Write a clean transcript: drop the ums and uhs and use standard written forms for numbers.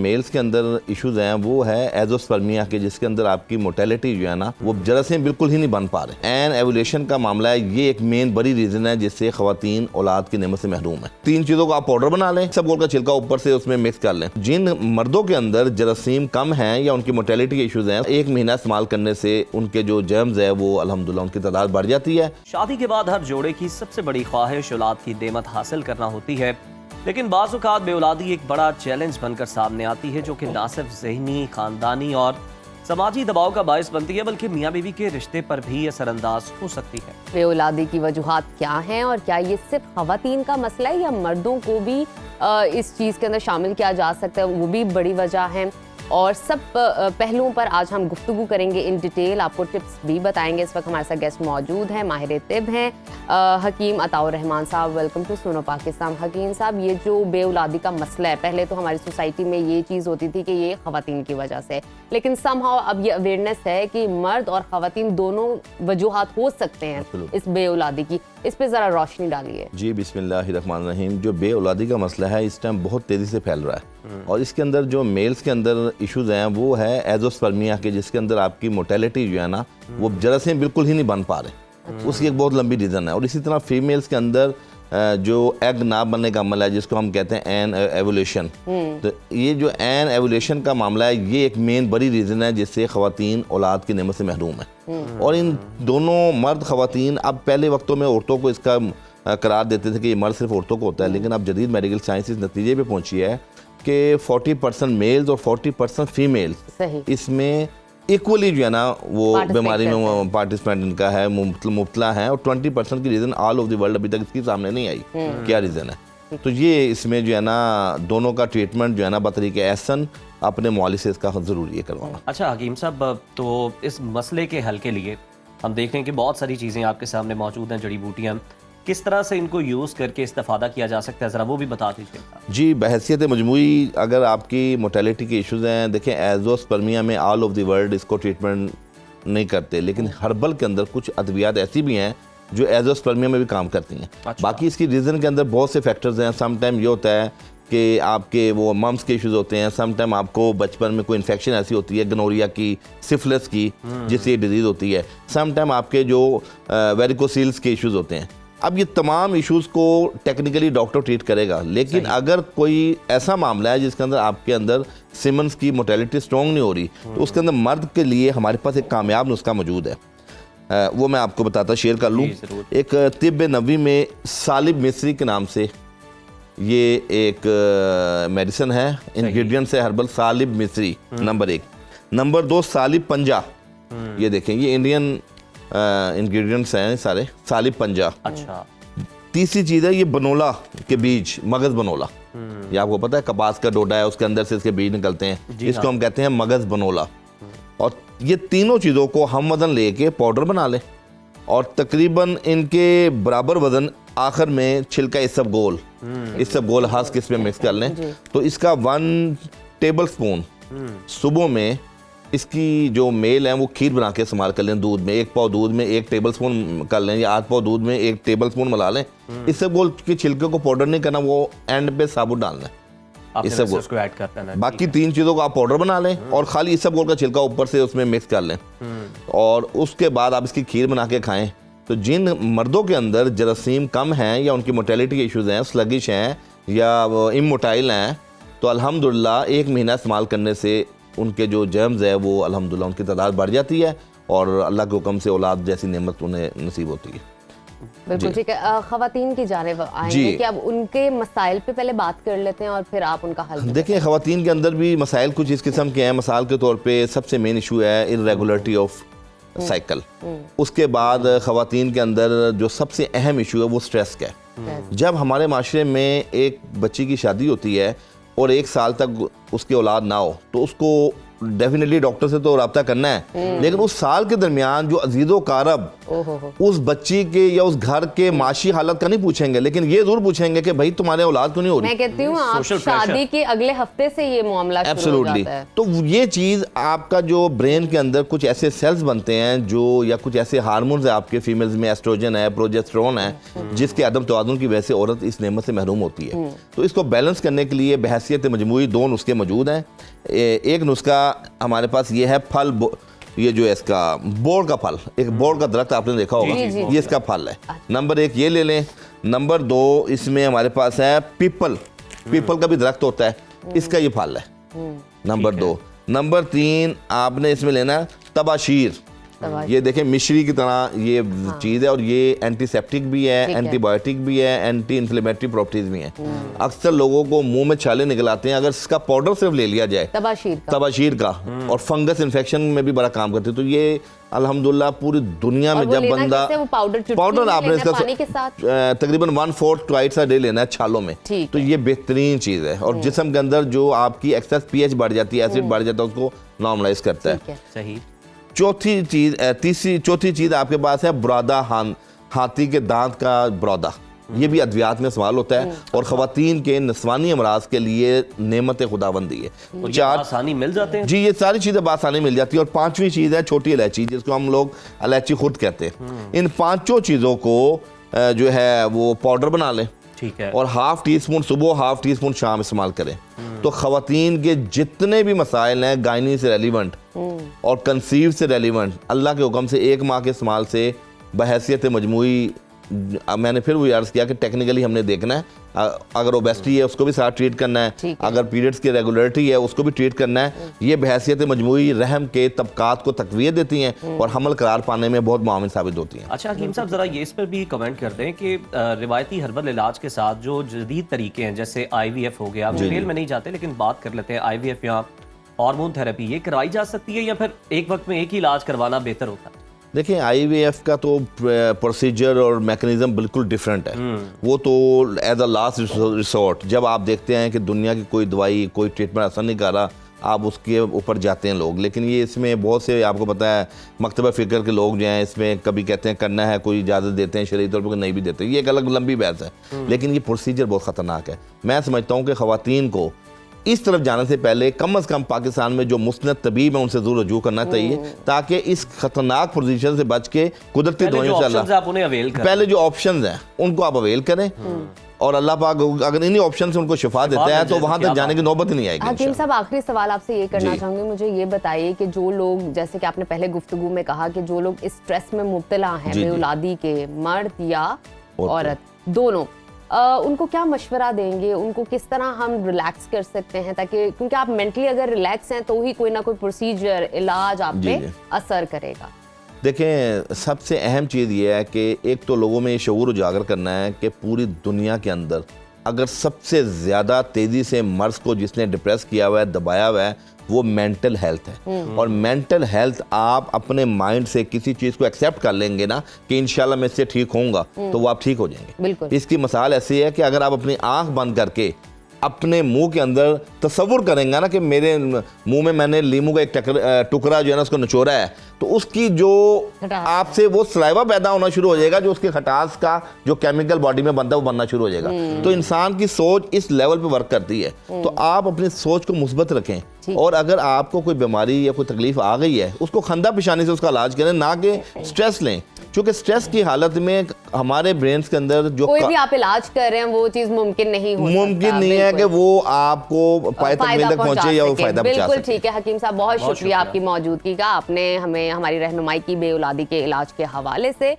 Mails के अंदर issues हैं वो है एजोस्पर्मिया के, जिसके अंदर आपकी मोटेलिटी जो है ना वो जरासीम बिल्कुल ही नहीं बन पा रहे। एन एवोल्यूशन का मामला है, ये एक मेन बड़ी रीजन है जिससे खवातीन औलाद की नेमत से महरूम है। 3 चीज़ों को आप पाउडर बना लें, सब गोल का छिलका ऊपर से उसमें मिक्स कर लें। जिन मर्दों के अंदर जरासीम कम हैं या उनकी मोटेलिटी के इश्यूज हैं, 1 महीना इस्तेमाल करने से उनके जो जर्म्स है वो अल्हम्दुलिल्लाह उनकी तादाद बढ़ जाती है। शादी के बाद हर जोड़े की सबसे बड़ी ख्वाहिश औलाद की नेमत हासिल करना होती है, लेकिन बाज़ औक़ात बेऔलादी एक बड़ा चैलेंज बनकर सामने आती है, जो कि ना सिर्फ ज़हनी, ख़ानदानी और समाजी दबाव का बायस बनती है, बल्कि मियाँ बीवी के रिश्ते पर भी असरअंदाज हो सकती है। बेऔलादी की वजूहात क्या हैं और क्या ये सिर्फ ख़वातीन का मसला है या मर्दों को भी इस चीज़ के अंदर शामिल किया जा सकता है, वो भी बड़ी वजह है। और सब पहलुओं पर आज हम गुफ्तगू करेंगे इन डिटेल, आपको टिप्स भी बताएंगे। इस वक्त हमारे साथ गेस्ट मौजूद हैं, माहिर तिब हैं हकीम अताउर रहमान साहब। वेलकम टू सुनो पाकिस्तान। हकीम साहब, ये जो बेऔलादी का मसला है, पहले तो हमारी सोसाइटी में ये चीज़ होती थी कि ये ख़वातीन की वजह से, लेकिन समहाउ अब ये अवेयरनेस है कि मर्द और ख़वातीन दोनों वजूहात हो सकते हैं इस बेऔलादी की। इस पर ज़रा रोशनी डालिए। जी बिस्मिल्लाहिर्रहमानिर्रहीम। जो बेऔलादी का मसला है इस टाइम बहुत तेज़ी से फैल रहा है और इसके अंदर जो मेल्स के अंदर इश्यूज हैं वो है एजोस्पर्मिया के, जिसके अंदर आपकी मोटेलिटी जो है ना वो जरासीम बिल्कुल ही नहीं बन पा रहे। उसकी एक बहुत लंबी रीज़न है। और इसी तरह फीमेल्स के अंदर जो एग ना बनने का अमल है, जिसको हम कहते हैं एन एवोल्यूशन, तो ये जो एन एवोल्यूशन का मामला है ये एक मेन बड़ी रीज़न है जिससे ख़वातीन औलाद की नेमत से महरूम है। और इन दोनों मर्द ख़वातीन, अब पहले वक्तों में औरतों को इसका करार देते थे कि ये मर्द सिर्फ औरतों को होता है, लेकिन अब जदीद मेडिकल साइंस इस नतीजे पे पहुंची है कि 40% मेल्स और 40% फीमेल्स इसमें इक्वली जो है ना वो बीमारी में पार्टिसिपेंट इनका है, मुब्तला है। और 20% की reason all over the world अभी तक इसकी सामने नहीं आई क्या रीज़न है। तो ये इसमें जो है ना दोनों का ट्रीटमेंट जो है ना बतरीके एहसन अपने मुआलिज से इसका ज़रूरी है करवाना। अच्छा हकीम साहब, तो इस मसले के हल के लिए हम देख रहे हैं कि बहुत सारी चीज़ें आपके सामने मौजूद हैं, जड़ी बूटियाँ, किस तरह से इनको यूज़ करके इस्तेफादा किया जा सकता है, ज़रा वो भी बता दीजिए। जी, बहैसियत मजमूई अगर आपकी मोटेलिटी के इश्यूज़ हैं, देखें एजोस्पर्मिया में ऑल ओवर द वर्ल्ड इसको ट्रीटमेंट नहीं करते, लेकिन हर्बल के अंदर कुछ अद्वियात ऐसी भी हैं जो एजोस्पर्मिया में भी काम करती हैं। अच्छा। बाकी इसकी रीज़न के अंदर बहुत से फैक्टर्स हैं। सम टाइम ये होता है कि आपके वो मम्स के इश्यूज़ होते हैं, सम टाइम आपको बचपन में कोई इन्फेक्शन ऐसी होती है गनोरिया की, सिफिलिस की, जिससे ये डिजीज़ होती है। सम टाइम आपके जो वेरिकोसील्स के इश्यूज़ होते हैं। अब ये तमाम इश्यूज़ को टेक्निकली डॉक्टर ट्रीट करेगा, लेकिन अगर कोई ऐसा मामला है जिसके अंदर आपके अंदर सिमन्स की मोटेलिटी स्ट्रॉन्ग नहीं हो रही, तो उसके अंदर मर्द के लिए हमारे पास एक कामयाब नुस्खा मौजूद है। वो मैं आपको बताता शेयर कर लूँ। एक तिब्ब नबवी में सालिब मिस्री के नाम से ये एक मेडिसिन है, इंग्रेडिएंट्स है हर्बल सालिब मिस्री नंबर 1। नंबर 2 सालिब पंजा, ये देखें ये इंडियन इंग्रेडिएंट्स हैं सारे, सालिब पंजा। अच्छा। तीसरी चीज़ है ये बनोला के बीज, मगज़ बनोला। ये आपको पता है कपास का डोडा है, उसके अंदर से इसके बीज निकलते हैं, इसको हम कहते हैं मगज़ बनोला। और ये तीनों चीज़ों को हम वज़न लेके पाउडर बना लें और तकरीबन इनके बराबर वज़न आखिर में छिलका इस सब गोल हाथ किस में मिक्स कर लें। तो इसका 1 टेबल स्पून सुबह में इसकी जो मेल है वो खीर बना के इस्तेमाल कर लें। दूध में 1 पाव दूध में 1 टेबल स्पून कर लें, या 8 पाव दूध में 1 टेबल स्पून मिला लें। इससे गोल के छिलके को पाउडर नहीं करना, वो एंड पे साबुत डालना है। इससे गोल को ऐड करते हैं। बाकी 3 चीज़ों को आप पाउडर बना लें और खाली इससे गोल का छिलका ऊपर से उसमें मिक्स कर लें और उसके बाद आप इसकी खीर बना के खाएं। तो जिन मर्दों के अंदर जरासीम कम हैं या उनकी मोटेलिटी के इश्यूज़ हैं, स्लगिश हैं या इमोटाइल हैं, तो अल्हम्दुलिल्लाह 1 महीना इस्तेमाल करने से उनके जो जर्म्स है वो अल्हम्दुलिल्लाह उनकी तादाद बढ़ जाती है और अल्लाह के हुक्म से औलाद जैसी नेमत उन्हें नसीब होती है। बिल्कुल ठीक है। ख़वातीन की जानिब आएंगे कि अब उनके मसाइल पे पहले बात कर लेते हैं और फिर आप उनका हल देखें। ख़वातीन के अंदर भी मसाइल कुछ इस किस्म के हैं। मिसाल के तौर पे सबसे मेन इशू है इर्रेगुलरिटी ऑफ साइकिल। उसके बाद ख़वातीन के अंदर जो सबसे अहम इशू है वो स्ट्रेस का है। जब हमारे माशरे में एक बच्ची की शादी होती है और 1 साल तक उसकी औलाद ना हो, तो उसको डेफिनेटली डॉक्टर से तो रब्ता करना है, लेकिन उस साल के दरमियान जो अजीज़ो कारब उस बच्ची के या उस घर के माशी हालत का नहीं पूछेंगे, लेकिन ये जरूर पूछेंगे कि भाई तुम्हारे औलाद क्यों नहीं हो रही। मैं कहती हूँ आप शादी के अगले हफ्ते से ये मामला शुरू हो जाता है। तो ये चीज़ आपका जो ब्रेन के अंदर कुछ ऐसे सेल्स बनते हैं जो, या कुछ ऐसे हार्मोन्स है आपके फीमेल्स में, एस्ट्रोजन है, प्रोजेस्टेरोन है, जिसके अदम तवाज़ुन की वजह से औरत इस नेमत से महरूम होती है। तो इसको बैलेंस करने के लिए बहैसियत मजमूई 2 नुस्खे मौजूद हैं। एक नुस्खा हमारे पास ये है फल, ये जो है इसका बोर का फल, एक बोर का दरख्त आपने देखा होगा, ये इसका फल है। नंबर 1 ये ले लें। नंबर 2 इसमें हमारे पास है पीपल, पीपल का भी दरख्त होता है, इसका ये फल है नंबर 2। नंबर 3 आपने इसमें लेना है तबाशीर। ये देखें मिश्री की तरह ये चीज़ है, और ये एंटीसेप्टिक भी है, एंटीबायोटिक भी है, एंटी इन्फ्लेमेटरी प्रॉपर्टीज भी हैं। अक्सर लोगों को मुंह में छाले निकल आते हैं, अगर इसका पाउडर सिर्फ ले लिया जाए तबाशीर का और फंगस इन्फेक्शन में भी बड़ा काम करते हैं। तो ये अल्हम्दुलिल्लाह पूरी दुनिया में जब बंदा पाउडर आपने इसका तकरीबन 1/4 ट्वाइस अ डे लेना है छालों में, तो ये बेहतरीन चीज़ है। और जिस्म के अंदर जो आपकी एक्सेस पीएच बढ़ जाती है, एसिड बढ़ जाता है, उसको नॉर्मलाइज करता है। सही। चौथी चीज़ आपके पास है बुरादा, हाथी के दांत का बुरादा। ये भी अद्वियात में इस्तेमाल होता है और ख़वातीन के नस्वानी अमराज के लिए नेमत खुदाबंदी है। 4 आसानी मिल जाते हैं जी, ये सारी चीज़ें आसानी मिल जाती है। और 5वीं चीज़ है छोटी इलायची, जिसको हम लोग इलायची खुद कहते हैं। इन 5 चीज़ों को जो है वो पाउडर बना लें, ठीक है, और 1/2 टीस्पून सुबह, 1/2 टीस्पून शाम इस्तेमाल करें। तो ख़वातीन के जितने भी मसाइल हैं गायनी से रेलिवेंट और कंसीव से रेलिवेंट, अल्लाह के हुक्म से 1 माह के इस्तेमाल से बहैसियत मजमूई, मैंने फिर वो अर्ज़ किया कि टेक्निकली हमने देखना है, अगर ओबेसिटी है उसको भी साथ ट्रीट करना है, अगर पीरियड्स की रेगुलरिटी है उसको भी ट्रीट करना है। ये बहैसियत मजमूई रहम के तबकात को तकवीत देती हैं और हमल करार पाने में बहुत मुआविन साबित होती हैं। अच्छा हकीम साहब, ज़रा ये इस पर भी कमेंट कर दें कि रिवायती हर्बल इलाज के साथ जो जदीद तरीके हैं, जैसे IVF हो गया, डिटेल में नहीं जाते लेकिन बात कर लेते हैं, IVF या हार्मोन थेरेपी, ये करवाई जा सकती है या फिर एक वक्त में एक ही इलाज करवाना बेहतर होता है? देखिए IVF का तो प्रोसीजर और मैकेनिज्म बिल्कुल डिफरेंट है। वो तो एज अ लास्ट रिसोर्ट, जब आप देखते हैं कि दुनिया की कोई दवाई, कोई ट्रीटमेंट असर नहीं कर रहा, आप उसके ऊपर जाते हैं लोग। लेकिन ये इसमें बहुत से, आपको पता है, मकतबा फ़िक्र के लोग जो हैं, इसमें कभी कहते हैं करना है, कोई इजाज़त देते हैं शरई तौर पर, नहीं भी देते। ये एक अलग लंबी बहस है, लेकिन ये प्रोसीजर बहुत ख़तरनाक है। मैं समझता हूँ कि ख़वातीन को इस तरफ जाने से पहले कम अज़ कम पाकिस्तान में जो मुस्नद तबीब है उनसे ज़रूर रजू करना चाहिए, ताकि इस खतरनाक पोजीशन से बच के कुदरती दवाइयों से पहले जो ऑप्शंस हैं उनको आप अवेल करें, और अल्लाह पाक अगर इन्हीं ऑप्शन से उनको शिफा देता है तो वहाँ तक जाने की नौबत ही नहीं आएगी। हकीम साहब, आखिरी सवाल आपसे ये करना चाहूँगी, मुझे ये बताइए कि जो लोग, जैसे कि आपने पहले गुफ्तगू में कहा कि जो लोग इस स्ट्रेस में मुब्तला हैं, बेऔलादी के, मर्द या औरत दोनों, उनको क्या मशवरा देंगे, उनको किस तरह हम रिलैक्स कर सकते हैं, ताकि, क्योंकि आप मेंटली अगर रिलैक्स हैं तो ही कोई ना कोई प्रोसीजर, इलाज आप पे असर करेगा। देखें, सबसे अहम चीज़ ये है कि एक तो लोगों में ये शऊर उजागर करना है कि पूरी दुनिया के अंदर अगर सबसे ज़्यादा तेज़ी से मर्ज़ को जिसने डिप्रेस किया हुआ है, दबाया हुआ है, वो मेंटल हेल्थ है। और मेंटल हेल्थ, आप अपने माइंड से किसी चीज़ को एक्सेप्ट कर लेंगे ना कि इंशाल्लाह मैं इससे ठीक होऊंगा, तो वो आप ठीक हो जाएंगे। इसकी मिसाल ऐसी है कि अगर आप अपनी आंख बंद करके अपने मुंह के अंदर तसव्वुर करेंगे ना कि मेरे मुंह में मैंने लीमू का एक टुकड़ा जो है ना उसको निचोड़ा है, तो उसकी जो आपसे वो सलाइवा पैदा होना शुरू हो जाएगा, जो उसके खटास का जो केमिकल बॉडी में बनता है वो बनना शुरू हो जाएगा। तो इंसान की सोच इस लेवल पे वर्क करती है। तो आप अपनी सोच को मुस्बत रखें, और अगर आपको कोई बीमारी या कोई तकलीफ आ गई है, उसको खंदा पेशानी से उसका इलाज करें, ना कि स्ट्रेस लें। क्योंकि स्ट्रेस की हालत में हमारे ब्रेन के अंदर जो कोई भी आप इलाज कर रहे हैं वो चीज़ मुमकिन नहीं है कि वो आपको फायदा तक पहुंचे या वो फायदा पहुंचा सके। बिल्कुल ठीक है हकीम साहब, बहुत शुक्रिया आपकी मौजूदगी का। आपने हमें हमारी रहनुमाई की बेऔलादी के इलाज के हवाले से।